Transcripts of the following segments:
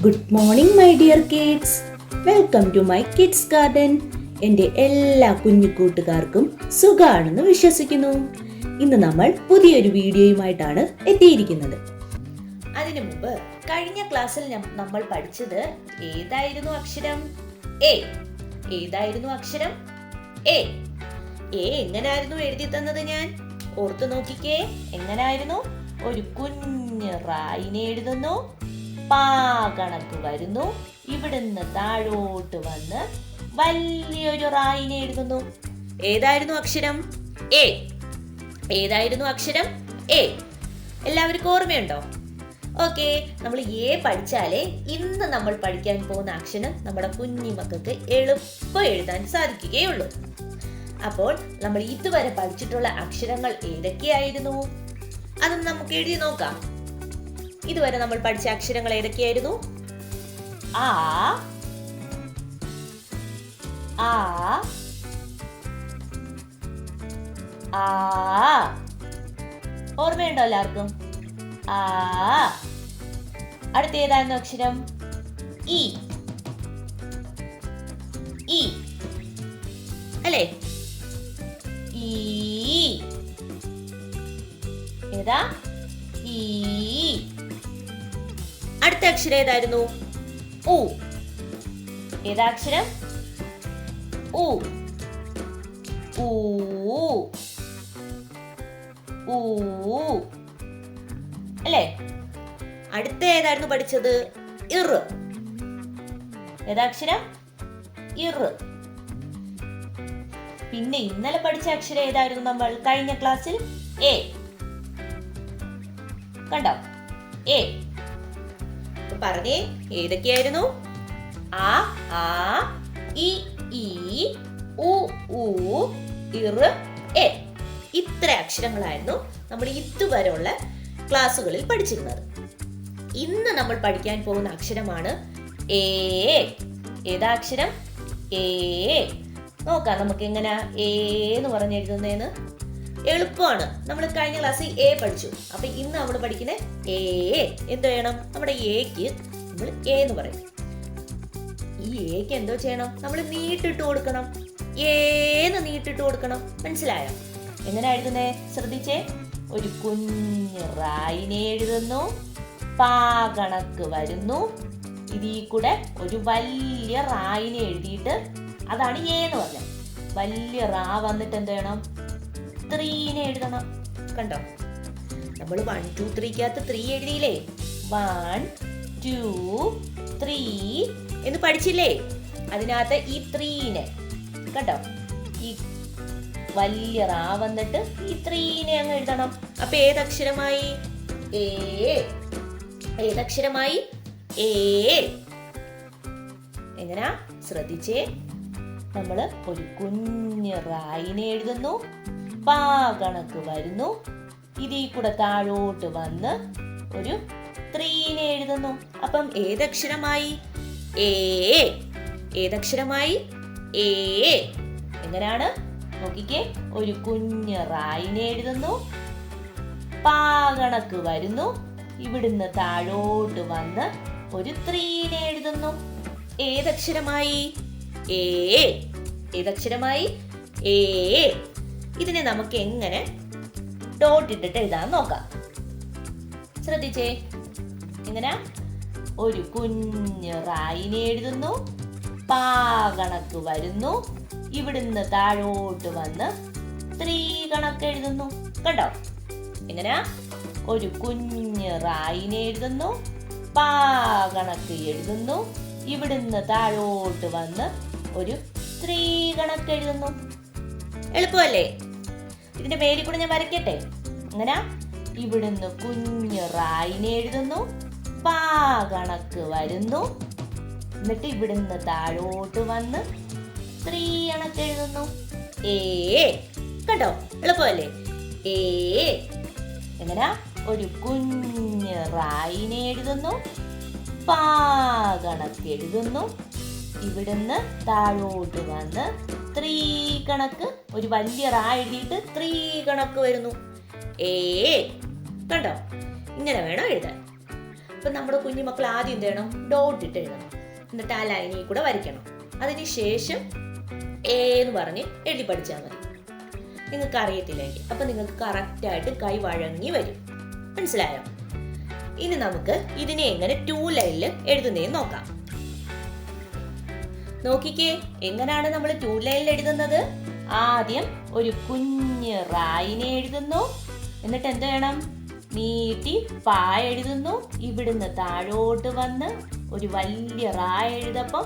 Good morning my dear kids. Welcome to my kids garden. എൻ്റെ എല്ലാ കുഞ്ഞു കൂട്ടുകാർക്കും സുഖാണെന്ന് വിശ്വസിക്കുന്നു. ഇന്ന് നമ്മൾ പുതിയൊരു വീഡിയോയുമായിട്ടാണ് എത്തിയിരിക്കുന്നത്. അതിനു മുമ്പ് കഴിഞ്ഞ ക്ലാസ്സിൽ നമ്മൾ പഠിച്ചത് ഏതായിരുന്നു അക്ഷരം? എ. ഏതായിരുന്നു അക്ഷരം? എ. എ എങ്ങനായിരുന്നു എഴുതി തന്നത്? ഞാൻ ഓർത്തു നോക്കിക്കേ. എങ്ങനായിരുന്നു? ഒരു കുഞ്ഞ് റായിനെ എഴുതുന്നു, പാ കണക്ക് വരുന്നു, ഇവിടുന്ന് താഴോട്ട് വന്ന് വലിയൊരു റായിനെ എഴുതുന്നു. ഏതായിരുന്നു അക്ഷരം? എ. ഏതായിരുന്നു അക്ഷരം? എ. എല്ലാവർക്കും ഓർമ്മയുണ്ടോ? ഓക്കെ, നമ്മൾ എ പഠിച്ചാലേ ഇന്ന് നമ്മൾ പഠിക്കാൻ പോകുന്ന അക്ഷരം നമ്മുടെ കുഞ്ഞി മക്കൾക്ക് എളുപ്പം എഴുതാൻ സാധിക്കുകയുള്ളൂ. അപ്പോൾ നമ്മൾ ഇതുവരെ പഠിച്ചിട്ടുള്ള അക്ഷരങ്ങൾ ഏതൊക്കെയായിരുന്നു? അത് നമുക്ക് എഴുതി നോക്കാം. ഇതുവരെ നമ്മൾ പഠിച്ച അക്ഷരങ്ങൾ ഏതൊക്കെയായിരുന്നു? ആ, ആ, ആ. ഓർമ്മയുണ്ടോ എല്ലാവർക്കും? ആ. അടുത്ത ഏതായിരുന്നു അക്ഷരം? ഇ. ഇ അല്ലേ? ഈ. ഏതാ? ഈ. അടുത്ത അക്ഷരം ഏതായിരുന്നു? ഉ. ഏതാ അക്ഷരം? ഉ. ഊ. ഊ അല്ലേ? അടുത്ത ഏതായിരുന്നു പഠിച്ചത്? ഇർ. ഏതാ അക്ഷരം? ഇർ. പിന്നെ ഇന്നലെ പഠിച്ച അക്ഷരം ഏതായിരുന്നു നമ്മൾ കഴിഞ്ഞ ക്ലാസ്സിൽ? എ. കണ്ടോ? എ. പറഞ്ഞേ, ഏതൊക്കെയായിരുന്നു? ആ, ആ, ഇ, ഈ, ഉ, ഊ, ഇർ, എ. ഇത്ര അക്ഷരങ്ങളായിരുന്നു നമ്മൾ ഇതുവരെയുള്ള ക്ലാസ്സുകളിൽ പഠിച്ചിരുന്നത്. ഇന്ന് നമ്മൾ പഠിക്കാൻ പോകുന്ന അക്ഷരമാണ് എ. ഏതാ അക്ഷരം? എ. നോക്കാം നമുക്ക് എങ്ങനെയാ എ എന്ന് പറഞ്ഞ് എഴുതുന്നതെന്ന്. എളുപ്പമാണ്. നമ്മൾ കഴിഞ്ഞ ക്ലാസ്സിൽ എ പഠിച്ചു. അപ്പൊ ഇന്ന് നമ്മൾ പഠിക്കുന്ന എ. എന്ത് ചെയ്യണം? നമ്മുടെ എക്ക് നമ്മൾ എ എന്ന് പറയും. ഈ എക്ക് എന്തോ ചെയ്യണം? നമ്മൾ നീട്ടിട്ട് കൊടുക്കണം. ഏന്ന് നീട്ടിട്ട് കൊടുക്കണം. മനസ്സിലായോ? എങ്ങനെ എഴുതുന്നേ? ശ്രദ്ധിച്ചേ. ഒരു കുഞ്ഞ് റായിനെ എഴുതുന്നു, പാ കണക്ക് വരുന്നു, ഇതിൽ കൂടെ ഒരു വലിയ റായിനെ എഴുതിയിട്ട്, അതാണ് എ എന്ന് പറഞ്ഞത്. വലിയ റാ വന്നിട്ട് എന്ത് ചെയ്യണം? 3 എഴുതണം. കണ്ടോ? നമ്മൾ 1 2 3 3 എഴുതിയില്ലേ? 1 2 3 എന്ന് പഠിച്ചില്ലേ? അതിനകത്ത് ഈ 3 കണ്ടോ? ഈ വലിയ റാ വന്നിട്ട് ഈ 3 അങ്ങ് എഴുതണം. അപ്പൊ ഏതക്ഷരമായി? എ. ഏതക്ഷരമായി? എ. എങ്ങനാ? ശ്രദ്ധിച്ചേ. നമ്മള് ഒരു കുഞ്ഞ് റായിനെ എഴുതുന്നു, പാ കണക്ക് വരുന്നു, ഇതിൽ കൂടെ താഴോട്ട് വന്ന് ഒരു 3 എഴുതുന്നു. അപ്പം ഏതക്ഷരമായി? എ. ഏതക്ഷരമായി? എ. എങ്ങനെയാണ്? നോക്കിക്കേ. ഒരു കുഞ്ഞ് റായിനെ എഴുതുന്നു, പാ കണക്ക് വരുന്നു, ഇവിടുന്ന് താഴോട്ട് വന്ന് ഒരു 3 എഴുതുന്നു. ഏതക്ഷരമായി? എ. ഏതക്ഷരമായി? എ. ഇതിനെ നമുക്ക് എങ്ങനെ ഡോട്ട് ഇട്ടിട്ട് എഴുതാൻ നോക്കാം. ശ്രദ്ധിച്ചേ. എങ്ങനെ? ഒരു കുഞ്ഞ് റായിനെ എഴുതുന്നു, പാ കണക്ക് വരുന്നു, ഇവിടുന്ന് താഴോട്ട് വന്ന് 3 കണക്ക് എഴുതുന്നു. കണ്ടോ? എങ്ങനെയാ? ഒരു കുഞ്ഞ് റായിനെ എഴുതുന്നു, പാ കണക്ക് എഴുതുന്നു, ഇവിടുന്ന് താഴോട്ട് വന്ന് ഒരു 3 കണക്ക് എഴുതുന്നു. എളുപ്പമല്ലേ? ഇതിന്റെ മേലിൽ കൂടെ ഞാൻ വരയ്ക്കട്ടെ. എങ്ങനെയാ? ഇവിടുന്ന് കുഞ്ഞ് റായിനെ എഴുതുന്നു, പാ കണക്ക് വരുന്നു, എന്നിട്ട് ഇവിടുന്ന് താഴോട്ട് വന്ന് 3 കണക്ക് എഴുതുന്നു. എ. കണ്ടോ? എളുപ്പമല്ലേ? എ. എങ്ങനെയാ? ഒരു കുഞ്ഞ് റായിനെ എഴുതുന്നു, പാ കണക്ക് എഴുതുന്നു, ഇവിടുന്ന് താഴോട്ട് വന്ന് 3 കണക്ക്, ഒരു വലിയ റാ എഴുതിയിട്ട് 3 കണക്ക് വരുന്നു. എ. കണ്ടോ? ഇങ്ങനെ വേണം എഴുതാൻ. ഇപ്പൊ നമ്മുടെ കുഞ്ഞുമക്കൾ ആദ്യം എന്ത് ചെയ്യണം? ഡോട്ട് ഇട്ട് എഴുതണം. എന്നിട്ട് ആ ലൈനിൽ കൂടെ വരയ്ക്കണം. അതിനുശേഷം എ എന്ന് പറഞ്ഞ് എഴുതി പഠിച്ചാൽ മതി. നിങ്ങൾക്ക് അറിയത്തില്ലെങ്കിൽ അപ്പൊ നിങ്ങൾക്ക് കറക്റ്റായിട്ട് കൈ വഴങ്ങി വരും. മനസ്സിലായോ? ഇനി നമുക്ക് ഇതിനെ എങ്ങനെ 2 ലൈനിൽ എഴുതുന്നതെന്ന് നോക്കാം. നോക്കിക്കേ, എങ്ങനെയാണ് നമ്മൾ 2 ലൈനിൽ എഴുതുന്നത്? ആദ്യം ഒരു കുഞ്ഞ് റായിനെ എഴുതുന്നു. എന്നിട്ട് എന്ത് വേണം? നീട്ടി പാ എഴുതുന്നു. ഇവിടുന്ന് താഴോട്ട് വന്ന് ഒരു വലിയ റാ എഴുതപ്പം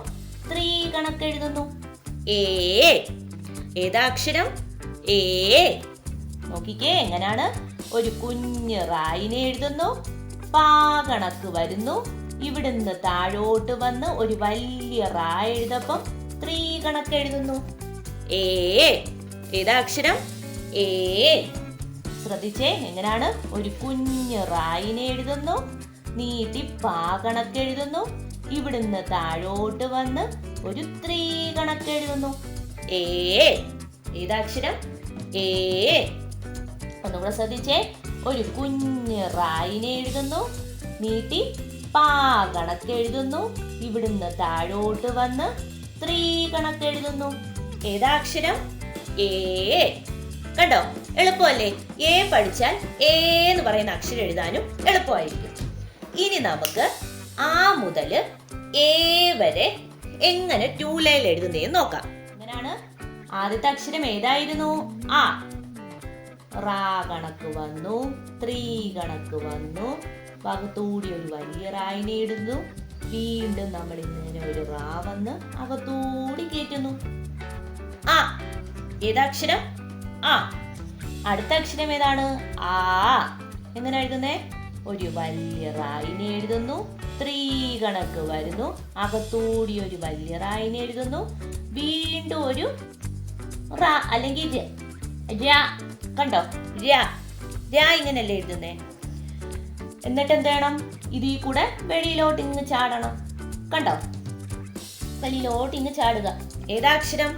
3 കണക്ക് എഴുതുന്നു. ഏ. ഏതാ അക്ഷരം? ഏ. നോക്കിക്കേ, എങ്ങനെയാണ്? ഒരു കുഞ്ഞ് റായിനെ എഴുതുന്നു. പാ കണക്ക് വരുന്നു. ഇവിടുന്ന് താഴോട്ട് വന്ന് ഒരു വലിയ റാ എഴുതപ്പം 3 കണക്ക് എഴുതുന്നു. ഏ. ഏതാ അക്ഷരം? ഏ. ശ്രദ്ധിച്ചേ, എങ്ങനെയാണ്? ഒരു കുഞ്ഞ് റായിനെ എഴുതുന്നു. നീട്ടി പാ കണക്ക് എഴുതുന്നു. ഇവിടുന്ന് താഴോട്ട് വന്ന് ഒരു 3 കണക്ക് എഴുതുന്നു. ഏ. ഏതാ അക്ഷരം? ഏ. ഒന്നുകൂടെ ശ്രദ്ധിച്ചേ, ഒരു കുഞ്ഞ് റായിനെ എഴുതുന്നു. നീട്ടി പാ കണക്ക് എഴുതുന്നു. ഇവിടുന്ന് താഴോട്ട് വന്ന് 3 കണക്ക് എഴുതുന്നു. ഏതാ അക്ഷരം? ഏ. കണ്ടോ? എളുപ്പമല്ലേ? എ പഠിച്ചാൽ എ എന്ന് പറയുന്ന അക്ഷരം എഴുതാനും എളുപ്പമായിരിക്കും. ഇനി നമുക്ക് ആ മുതൽ എ വരെ എങ്ങനെ 2 ലൈനിൽ എഴുതുന്നതെന്ന് നോക്കാം. എങ്ങനെയാണ്? ആദ്യത്തെ അക്ഷരം ഏതായിരുന്നു? ആ. റാ കണക്ക് വന്നു, 3 കണക്ക് വന്നു. ഭാഗത്തൂടി ഒരു വലിയ റായിനെ ഇടുന്നു. വീണ്ടും നമ്മൾ ഇങ്ങനെ ഒരു റാ വന്ന് അകത്തൂടി കയറ്റുന്നു. ആ. ഏതാക്ഷരം? ആ. അടുത്ത അക്ഷരം ഏതാണ്? ആ. എങ്ങനെ എഴുതുന്നേ? ഒരു വലിയ റായിനെ എഴുതുന്നു. 3 കണക്ക് വരുന്നു. അകത്തൂടി ഒരു വലിയ റായിനെ എഴുതുന്നു. വീണ്ടും ഒരു റാ അല്ലെങ്കിൽ ര. കണ്ടോ? ര ഇങ്ങനല്ലേ എഴുതുന്നേ? എന്നിട്ട് എന്ത് വേണം? ഇതിൽ കൂടെ വെളിയിലോട്ട് ഇങ്ങ് ചാടണം. കണ്ടോ? വെളിയിലോട്ട് ഇങ്ങ് ചാടുക. ഏതാക്ഷരം?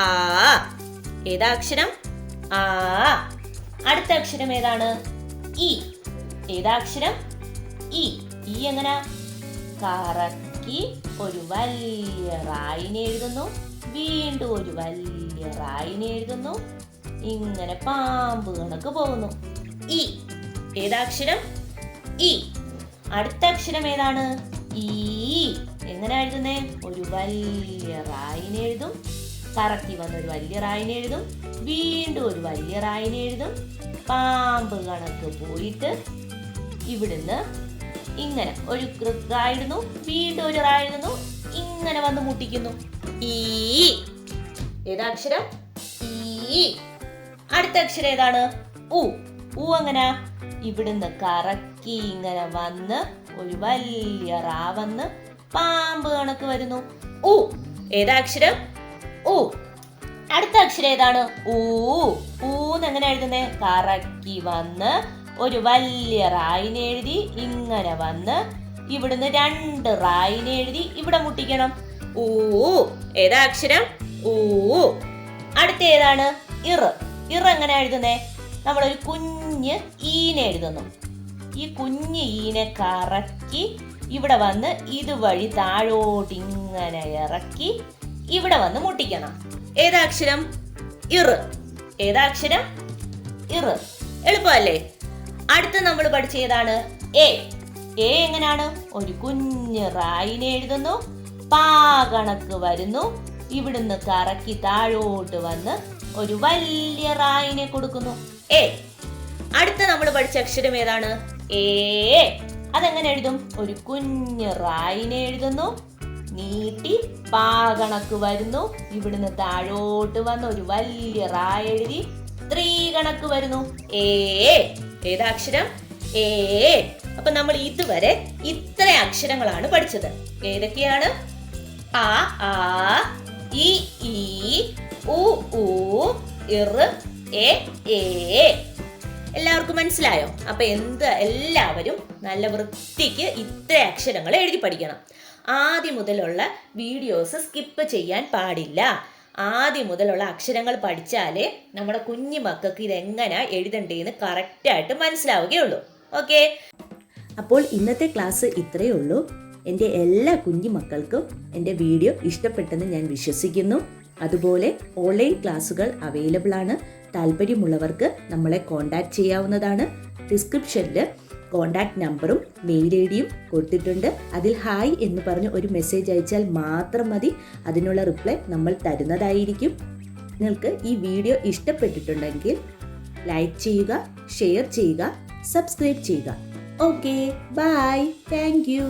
ആ. ഏതാക്ഷരം? ആ. അടുത്ത അക്ഷരം ഏതാണ്? ഇ. ഏതാക്ഷരം? ഇ. ഈ എങ്ങനെ? കറക്കി ഒരു വലിയ റായിനെ എഴുതുന്നു. വീണ്ടും ഒരു വലിയ റായിനെ എഴുതുന്നു. ഇങ്ങനെ പാമ്പ് കണക്ക് പോകുന്നു. ഇ. ഏതാക്ഷരം? ഇ. അടുത്ത അക്ഷരം ഏതാണ്? ഈ. എങ്ങനെ എഴുതുന്നേ? ഒരു വലിയ റായിനെ എഴുതും. കറക്കി വന്ന് ഒരു വലിയ റായിനെ എഴുതും. വീണ്ടും ഒരു വലിയ റായിനെ എഴുതും. പാമ്പ് കണക്ക് പോയിട്ട് ഇവിടുന്ന് ഇങ്ങനെ ഒരു റാ ഇടുന്നു. വീണ്ടും ഒരു റാ എഴുതുന്നു. ഇങ്ങനെ വന്ന് മുട്ടിക്കുന്നു. ഈ. ഏതാക്ഷരം? ഈ. അടുത്ത അക്ഷരം ഏതാണ്? ഉ. ഉ എങ്ങനെ? ഇവിടുന്ന് കറക്കി ഇങ്ങനെ വന്ന് ഒരു വലിയ റാ വന്ന് പാമ്പ് കണക്ക് വരുന്നു. ഉ. ഏതാക്ഷരം? ഉ. അടുത്ത അക്ഷരം ഏതാണ്? ഊ. ഊന്ന് എങ്ങനെ എഴുതുന്നേ? കറക്കി വന്ന് ഒരു വലിയ റായിനെ എഴുതി ഇങ്ങനെ വന്ന് ഇവിടുന്ന് 2 റായിനെ എഴുതി ഇവിടെ മുട്ടിക്കണം. ഊ. ഏതാക്ഷരം? ഊ. അടുത്ത ഏതാണ്? ഇറ്. ഇറ് എങ്ങനെ എഴുതുന്നേ? നമ്മളൊരു കുഞ്ഞ് ഈനെ എഴുതുന്നു. ഈ കുഞ്ഞ് ഈനെ കറക്കി ഇവിടെ വന്ന് ഇതുവഴി താഴോട്ട് ഇങ്ങനെ ഇറക്കി ഇവിടെ വന്ന് മുട്ടിക്കണം. ഏതാക്ഷരം? ഇറ്. ഏതാക്ഷരം? ഇറ്. എളുപ്പമല്ലേ? അടുത്ത നമ്മൾ പഠിച്ച ഏതാണ്? എ. എ എങ്ങനെയാണ്? ഒരു കുഞ്ഞ് റായിനെ എഴുതുന്നു. പാ കണക്ക് വരുന്നു. ഇവിടുന്ന് കറക്കി താഴോട്ട് വന്ന് ഒരു വലിയ റായിനെ കൊടുക്കുന്നു. എ. അടുത്ത നമ്മൾ പഠിച്ച അക്ഷരം ഏതാണ്? എ. അതെങ്ങനെ എഴുതും? ഒരു കുഞ്ഞ് റായിനെ എഴുതുന്നു. നീട്ടി പാ കണക്ക് വരുന്നു. ഇവിടുന്ന് താഴോട്ട് വന്ന് ഒരു വലിയ റാ എഴുതി 3 കണക്ക് വരുന്നു. എ. ഏതാക്ഷരം? എ. അപ്പൊ നമ്മൾ ഇതുവരെ ഇത്ര അക്ഷരങ്ങളാണ് പഠിച്ചത്. ഏതൊക്കെയാണ്? ആ, ആ, ഇ, ഈ, ഉ, ഊ, ഇറ്, എ, ഏ. എല്ലാവർക്കും മനസ്സിലായോ? അപ്പൊ എല്ലാവരും നല്ല വൃത്തിക്ക് ഇത്ര അക്ഷരങ്ങൾ എഴുതി പഠിക്കണം. ആദ്യം മുതലുള്ള വീഡിയോസ് സ്കിപ്പ് ചെയ്യാൻ പാടില്ല. ആദ്യം മുതലുള്ള അക്ഷരങ്ങൾ പഠിച്ചാലേ നമ്മുടെ കുഞ്ഞു മക്കൾക്ക് ഇതെങ്ങനെ എഴുതണ്ടേന്ന് കറക്റ്റായിട്ട് മനസ്സിലാവുകയുള്ളൂ. ഓക്കെ, അപ്പോൾ ഇന്നത്തെ ക്ലാസ് ഇത്രയേ ഉള്ളൂ. എൻ്റെ എല്ലാ കുഞ്ഞു മക്കൾക്കും എൻ്റെ വീഡിയോ ഇഷ്ടപ്പെട്ടെന്ന് ഞാൻ വിശ്വസിക്കുന്നു. അതുപോലെ ഓൺലൈൻ ക്ലാസ്സുകൾ അവൈലബിൾ ആണ്. താല്പര്യമുള്ളവർക്ക് നമ്മളെ കോൺടാക്റ്റ് ചെയ്യാവുന്നതാണ്. ഡിസ്ക്രിപ്ഷനിൽ കോൺടാക്റ്റ് നമ്പറും മെയിൽ ഐ ഡിയും കൊടുത്തിട്ടുണ്ട്. അതിൽ ഹായ് എന്ന് പറഞ്ഞ് ഒരു മെസ്സേജ് അയച്ചാൽ മാത്രം മതി. അതിനുള്ള റിപ്ലൈ നമ്മൾ തരുന്നതായിരിക്കും. നിങ്ങൾക്ക് ഈ വീഡിയോ ഇഷ്ടപ്പെട്ടിട്ടുണ്ടെങ്കിൽ ലൈക്ക് ചെയ്യുക, ഷെയർ ചെയ്യുക, സബ്സ്ക്രൈബ് ചെയ്യുക. Okay, bye, thank U.